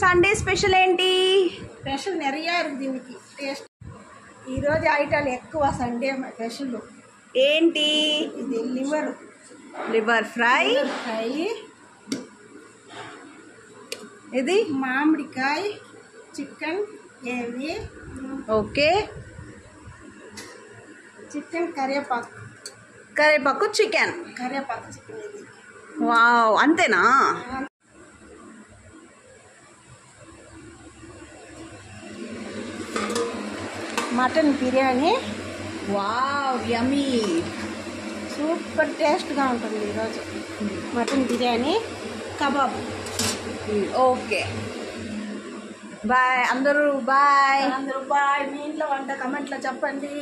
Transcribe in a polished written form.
Sunday special ఏంటి? Special நிறையா இருக்குது இன்னைக்கு టేస్ట్. ఈరోజు ఐటాలు ఎక్కువ సండే స్పెషల్. ఏంటి? ఇది లివర్ ఫ్రై. ఇది మామిడికాయ చికెన్ గ్రేవీ. ఓకే. చికెన్ కరివేపాకు చికెన్. ఇది. వావ్, అంతేనా? Mutton biryani. Wow, yummy. Super టేస్ట్గా ఉంటుంది ఈరోజు. Mutton biryani, kebab. Okay, bye అందరూ. బాయ్. మీ ఇంట్లో వంట కమెంట్లో చెప్పండి.